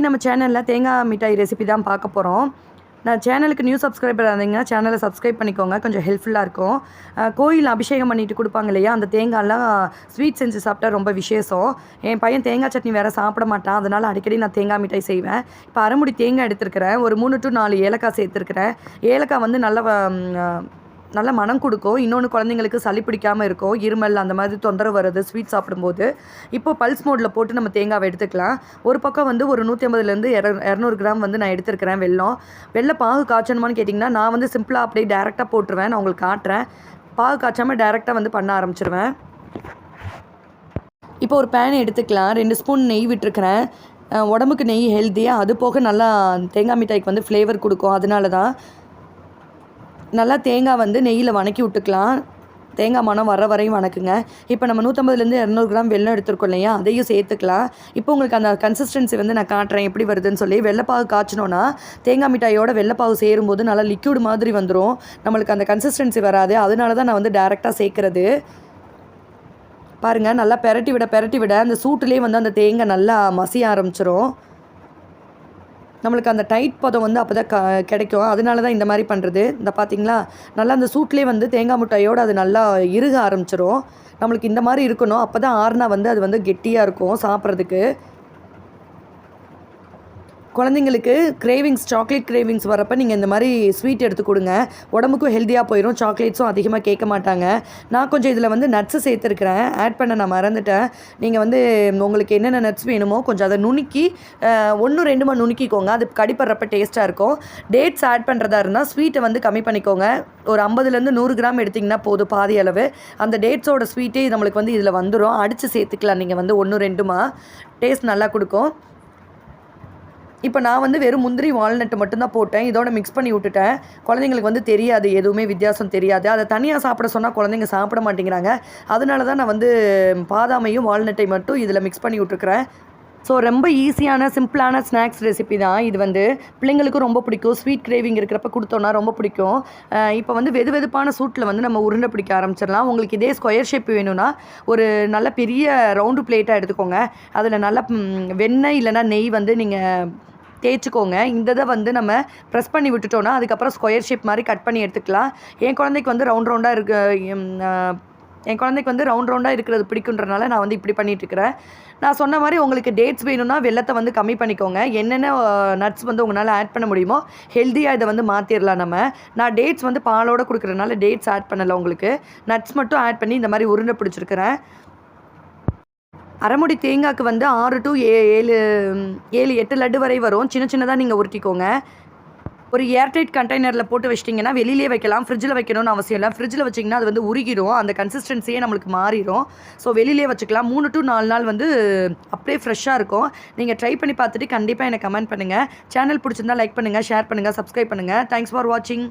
இன்றைக்கி நம்ம சேனலில் தேங்காய் மிட்டாய் ரெசிபி தான் பார்க்க போகிறோம். நான் சேனலுக்கு நியூ சப்ஸ்கிரைபர் இருந்தீங்கன்னா சேனலை சப்ஸ்கிரைப் பண்ணிக்கோங்க, கொஞ்சம் ஹெல்ப்ஃபுல்லாக இருக்கும். கோயில் அபிஷேகம் பண்ணிட்டு கொடுப்பாங்க இல்லையா, அந்த தேங்காயெலாம் ஸ்வீட் செஞ்சு சாப்பிட்டா ரொம்ப விசேஷம். என் பையன் தேங்காய் சட்னி வேறு சாப்பிட மாட்டான், அதனால் அடிக்கடி நான் தேங்காய் மிட்டாய் செய்வேன். இப்போ அரைமுடி தேங்காய் எடுத்துருக்கிறேன், ஒரு 3 to 4 ஏலக்காய் சேர்த்துருக்கிறேன். ஏலக்காய் வந்து நல்ல மனம் கொடுக்கும். இன்னொன்று குழந்தைங்களுக்கு சளி பிடிக்காமல் இருக்கும், இருமல் அந்த மாதிரி தொந்தரவு வருது ஸ்வீட் சாப்பிடும்போது. இப்போது பல்ஸ் மோடில் போட்டு நம்ம தேங்காவை எடுத்துக்கலாம். ஒரு பக்கம் வந்து ஒரு 150 200 கிராம் வந்து நான் எடுத்துருக்கிறேன் வெள்ளை பாகு காய்ச்சணுமான்னு கேட்டிங்கன்னா, நான் வந்து சிம்பிளாக அப்படியே டேரெக்டாக போட்டுருவேன். நான் உங்களுக்கு காட்டுறேன். பாகு காய்ச்சாமல் டேரெக்டாக வந்து பண்ண ஆரம்பிச்சிருவேன். இப்போ ஒரு பேன் எடுத்துக்கலாம். 2 ஸ்பூன் நெய் விட்டுருக்கிறேன். உடம்புக்கு நெய் ஹெல்த்தியாக, அது போக நல்லா தேங்காய் மிட்டாய்க்கு வந்து ஃப்ளேவர் கொடுக்கும். அதனால தான் நல்லா தேங்காய் வந்து நெய்யில் வணக்கி விட்டுக்கலாம். தேங்காய் மணம் வர வரையும் வணக்குங்க. இப்போ நம்ம 150 200 கிராம் வெல்லம் எடுத்துருக்கோம் இல்லையா, அதையும் சேர்த்துக்கலாம். இப்போ உங்களுக்கு அந்த கன்சிஸ்டன்சி வந்து நான் காட்டுறேன் எப்படி வருதுன்னு சொல்லி. வெள்ளைப்பாகு காய்ச்சினோன்னா தேங்காய் மிட்டாயோட வெள்ளைப்பாகு சேரும்போது நல்லா லிக்யூடு மாதிரி வந்துடும், நம்மளுக்கு அந்த கன்சிஸ்டன்சி வராது. அதனால தான் நான் வந்து டேரெக்டாக சேர்க்குறது. பாருங்கள், நல்லா பெரட்டி விட அந்த சூட்டுலேயே வந்து அந்த தேங்காய் நல்லா மசிய ஆரம்பிச்சிரும். நம்மளுக்கு அந்த டைட் பதம் வந்து அப்போ தான் கிடைக்கும். அதனால தான் இந்த மாதிரி பண்ணுறது. இந்த பார்த்திங்களா, நல்லா அந்த சூட்லேயே வந்து தேங்காய் மிட்டாயோடு அது நல்லா இறுக ஆரம்பிச்சிரும். நம்மளுக்கு இந்த மாதிரி இருக்கணும், அப்போ தான் ஆறுனா வந்து அது வந்து கெட்டியாக இருக்கும் சாப்பிட்றதுக்கு. குழந்தைங்களுக்கு சாக்லேட் கிரேவிங்ஸ் வரப்போ நீங்கள் இந்த மாதிரி ஸ்வீட் எடுத்து கொடுங்க, உடம்புக்கும் ஹெல்த்தியாக போயிடும். சாக்லேட்ஸும் அதிகமாக கேட்க மாட்டாங்க. நான் கொஞ்சம் இதில் வந்து நட்ஸு சேர்த்துருக்கிறேன், ஆட் பண்ண நான் மறந்துட்டேன். நீங்கள் வந்து உங்களுக்கு என்னென்ன நட்ஸ் வேணுமோ கொஞ்சம் அதை நுணுக்கி 1-2 நுணுக்கிக்கோங்க, அது கடிப்படுறப்ப டேஸ்ட்டாக இருக்கும். டேட்ஸ் ஆட் பண்ணுறதா இருந்தால் ஸ்வீட்டை வந்து கம்மி பண்ணிக்கோங்க. ஒரு 50 100 கிராம் எடுத்திங்கன்னா போதும், பாதி அளவு. அந்த டேட்ஸோட ஸ்வீட்டே நம்மளுக்கு வந்து இதில் வந்துடும். அடித்து சேர்த்துக்கலாம் நீங்கள் வந்து 1-2 டேஸ்ட் நல்லா கொடுக்கும். இப்போ நான் வந்து வெறும் முந்திரி வால்நட்டு மட்டும்தான் போட்டேன், இதோட மிக்ஸ் பண்ணி விட்டுட்டேன். குழந்தைங்களுக்கு வந்து தெரியாது, எதுவுமே வித்தியாசம் தெரியாது. அதை தனியாக சாப்பிட சொன்னால் குழந்தைங்க சாப்பிட மாட்டேங்கிறாங்க. அதனால தான் நான் வந்து பாதாமையும் வால்நட்டை மட்டும் இதில் மிக்ஸ் பண்ணி விட்டுருக்குறேன். ஸோ ரொம்ப ஈஸியான சிம்பிளான ஸ்நாக்ஸ் ரெசிபி தான் இது. வந்து பிள்ளைங்களுக்கும் ரொம்ப பிடிக்கும். ஸ்வீட் கிரேவிங் இருக்கிறப்ப கொடுத்தோன்னா ரொம்ப பிடிக்கும். இப்போ வந்து வெதுவெதுப்பான சூட்டில் வந்து நம்ம உருண்டை பிடிக்க ஆரம்பிச்சிடலாம். உங்களுக்கு இதே ஸ்கொயர் ஷேப் வேணும்னா ஒரு நல்ல பெரிய ரவுண்டு பிளேட்டாக எடுத்துக்கோங்க. அதில் நல்லா வெண்ணெய் இல்லைனா நெய் வந்து நீங்கள் தேய்ச்சிக்கோங்க. இந்த இதை வந்து நம்ம ப்ரெஸ் பண்ணி விட்டுட்டோன்னா அதுக்கப்புறம் ஸ்கொயர் ஷேப் மாதிரி கட் பண்ணி எடுத்துக்கலாம். என் குழந்தைக்கு வந்து ரவுண்ட் ரவுண்டாக இருக்கிறது பிடிக்குன்றனால நான் வந்து இப்படி பண்ணிகிட்ருக்கிறேன். நான் சொன்ன மாதிரி உங்களுக்கு டேட்ஸ் வேணும்னா வெல்லத்தை வந்து கம்மி பண்ணிக்கோங்க. என்னென்ன நட்ஸ் வந்து உங்களால் ஆட் பண்ண முடியுமோ ஹெல்த்தியாக இதை வந்து மாற்றிடலாம் நம்ம. நான் டேட்ஸ் வந்து பாலோடு கொடுக்குறதுனால டேட்ஸ் ஆட் பண்ணலை, உங்களுக்கு நட்ஸ் மட்டும் ஆட் பண்ணி இந்த மாதிரி உருண்டை பிடிச்சிருக்கிறேன். அரைமுடி தேங்காய்க்கு வந்து 6 to 7-8 லட்டு வரை வரும். சின்னதாக நீங்கள் உருட்டிக்கோங்க. ஒரு ஏர்டைட் கண்டெய்னரில் போட்டு வச்சிட்டிங்கன்னா வெளியிலே வைக்கலாம், ஃப்ரிட்ஜில் வைக்கணும்னு அவசியம் இல்லை. ஃப்ரிட்ஜில் வச்சிங்கன்னா அது வந்து உருகிடும், அந்த கன்சிஸ்டன்சியே நம்மளுக்கு மாறிடும். ஸோ வெளியிலே வச்சுக்கலாம். 3 to 4 நாள் வந்து அப்படியே ஃப்ரெஷ்ஷாக இருக்கும். நீங்கள் ட்ரை பண்ணி பார்த்துட்டு கண்டிப்பாக எனக்கு கமெண்ட் பண்ணுங்கள். சேனல் பிடிச்சிருந்தா லைக் பண்ணுங்கள், ஷேர் பண்ணுங்கள், சப்ஸ்கிரைப் பண்ணுங்கள். தேங்க்ஸ் ஃபார் வாட்சிங்.